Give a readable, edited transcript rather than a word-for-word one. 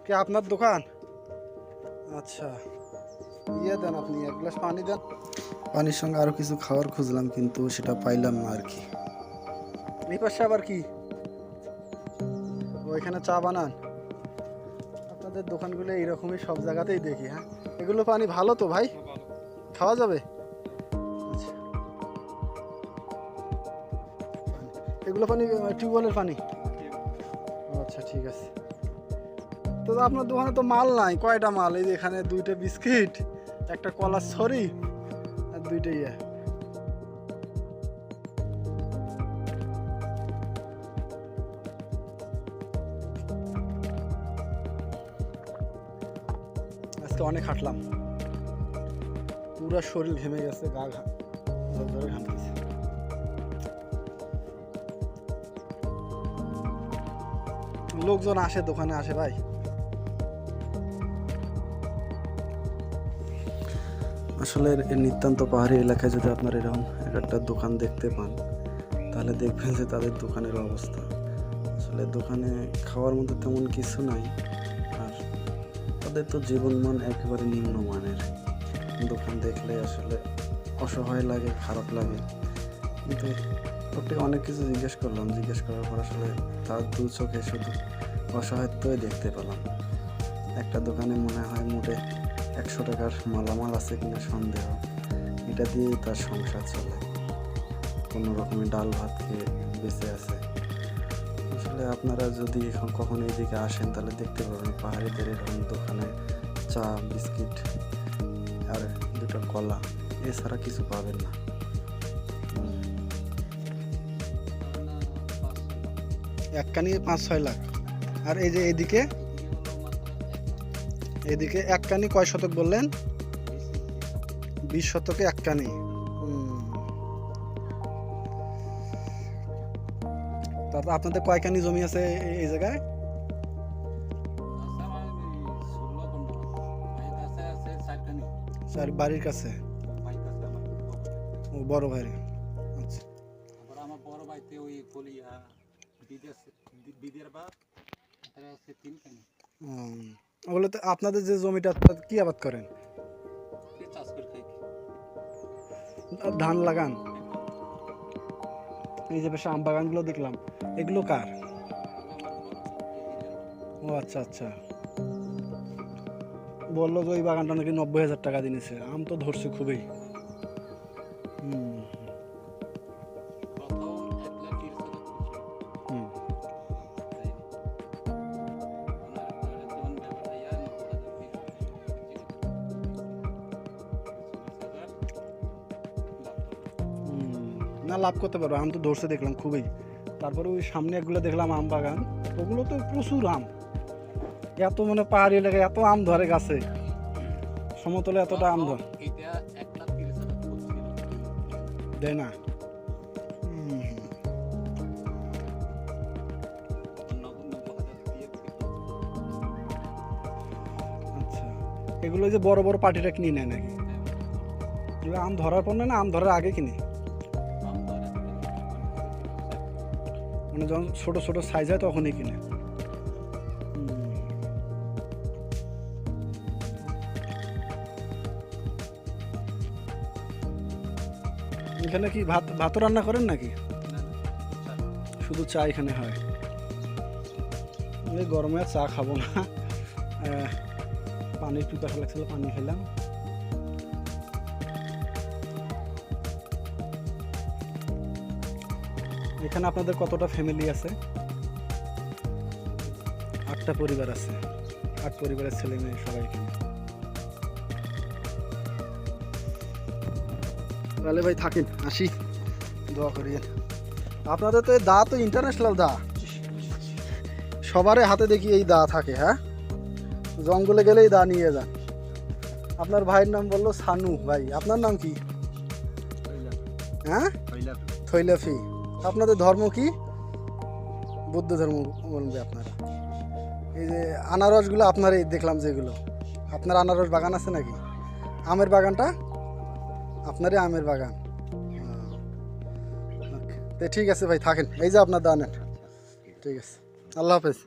কি আপনার দোকান? আচ্ছা, ইয়ে দেন, আপনি এক গ্লাস পানি দেন। পানির সঙ্গে আরো কিছু খাবার খুঁজলাম কিন্তু সেটা পাইলাম না আর কি। এই পাশে আবার কি? ওইখানে চা বানান? আপনাদের দোকানগুলো এইরকমই সব জায়গাতেই দেখি। হ্যাঁ, এগুলো পানি ভালো তো ভাই? খাওয়া যাবে? আচ্ছা, এগুলো পানি টিউবওয়েলের পানি? আচ্ছা, ঠিক আছে। তো আপনার দোকানে তো মাল নাই, কয়টা মাল? এই যে এখানে 2টা বিস্কিট, একটা কলার ছড়ি আর 2টা ইয়ে। আজকে অনেক হাঁটলাম, পুরো শরীর ঘেমে গেছে, গা ধরে ঘামতেছে। লোকজন আসে, দোকানে আসে ভাই। আসলে নিতান্ত পাহাড়ি এলাকায় যদি আপনার এরকম একটা দোকান দেখতে পান তাহলে দেখবেন যে তাদের দোকানের অবস্থা আসলে দোকানে খাওয়ার মধ্যে তেমন কিছু নাই, আর তাদের তো জীবনমান একেবারে নিম্নমানের। দোকান দেখলে আসলে অসহায় লাগে, খারাপ লাগে। কিন্তু লোকটাকে অনেক কিছু জিজ্ঞেস করলাম, জিজ্ঞেস করার পর আসলে তার দু চোখে শুধু অসহায়ত্বই দেখতে পেলাম। একটা দোকানে মনে হয় মোটে 100 টাকার মালামাল আছে কিনা সন্দেহ, এটা দিয়েই তার সংসার চলে, কোনো রকমে ডাল ভাত খেয়ে বেঁচে আছে। আসলে আপনারা যদি এখন কখনো এইদিকে আসেন তাহলে দেখতে পাবেন পাহাড়িদের এরকম দোকানে চা, বিস্কিট আর 2টা কলা এছাড়া কিছু পাবেন না। এক কানি 5-6 লাখ। আর এই যে এদিকে এক কানি কয় শতক বললেন? 20 শতকে এক কানি। তারপর আপনাদের কয় কানি জমি আছে এই জায়গায়? স্যার বাড়ির কাছে? ও বড় ভাই। আচ্ছা, আমার বড় ভাইতে ওই কলিয়া বিদের বা তারা আছে 3 কানি। ওগুলো তো আপনাদের যে জমিটা কি আবাদ করেন? চাষ করে খাই। ধান লাগান? এই যে বেশ আম বাগানগুলো দেখলাম, এগুলো কার? ও আচ্ছা আচ্ছা, বললো যে ওই বাগানটা নাকি 90,000 টাকা দিয়েছে। আম তো ধরছে খুবই। না, লাভ করতে পারবো, আম তো ধরছে দেখলাম খুবই। তারপরে ওই সামনে একগুলো দেখলাম আম বাগান, ওগুলো তো প্রচুর আম। এত মানে পাহাড়ি এলাকায় এত আম ধরে গাছে, সমতলে এতটা আম ধরে দেয় না। আচ্ছা, এগুলো যে বড় বড় পার্টিটা কিনে নেয় নাকি? এগুলো আম ধরার পর না আম ধরার আগে কিনে? মানে যখন ছোট ছোট সাইজ হয় তখনই কিনে? এখানে কি ভাতও রান্না করেন নাকি? শুধু চা এখানে হয়? এই গরমে চা খাবো না, পানির পিপাসা লাগছিল, পানি খেলাম। এখানে আপনাদের কতটা ফ্যামিলি আছে? 8টা পরিবার আছে। 8 পরিবারের ছেলে মেয়ে সবাই এখানে। তাহলে ভাই থাকেন, আসি, দোয়া করিয়েন। আপনাদের তো এই দা তো ইন্টারন্যাশনাল দা, সবারই হাতে দেখি এই দা থাকে। হ্যাঁ, জঙ্গলে গেলেই দা নিয়ে যান। আপনার ভাইয়ের নাম বললো সানু ভাই, আপনার নাম কি? হ্যাঁ, থৈলাফি। আপনাদের ধর্ম কি? বৌদ্ধ ধর্ম বলবে আপনারা। এই যে আনারসগুলো আপনারই দেখলাম, যেগুলো আপনার আনারস বাগান আছে নাকি? আমের বাগানটা আপনারই আমের বাগান? তো ঠিক আছে ভাই, থাকেন, এই যে আপনার দানের। ঠিক আছে, আল্লাহ হাফেজ।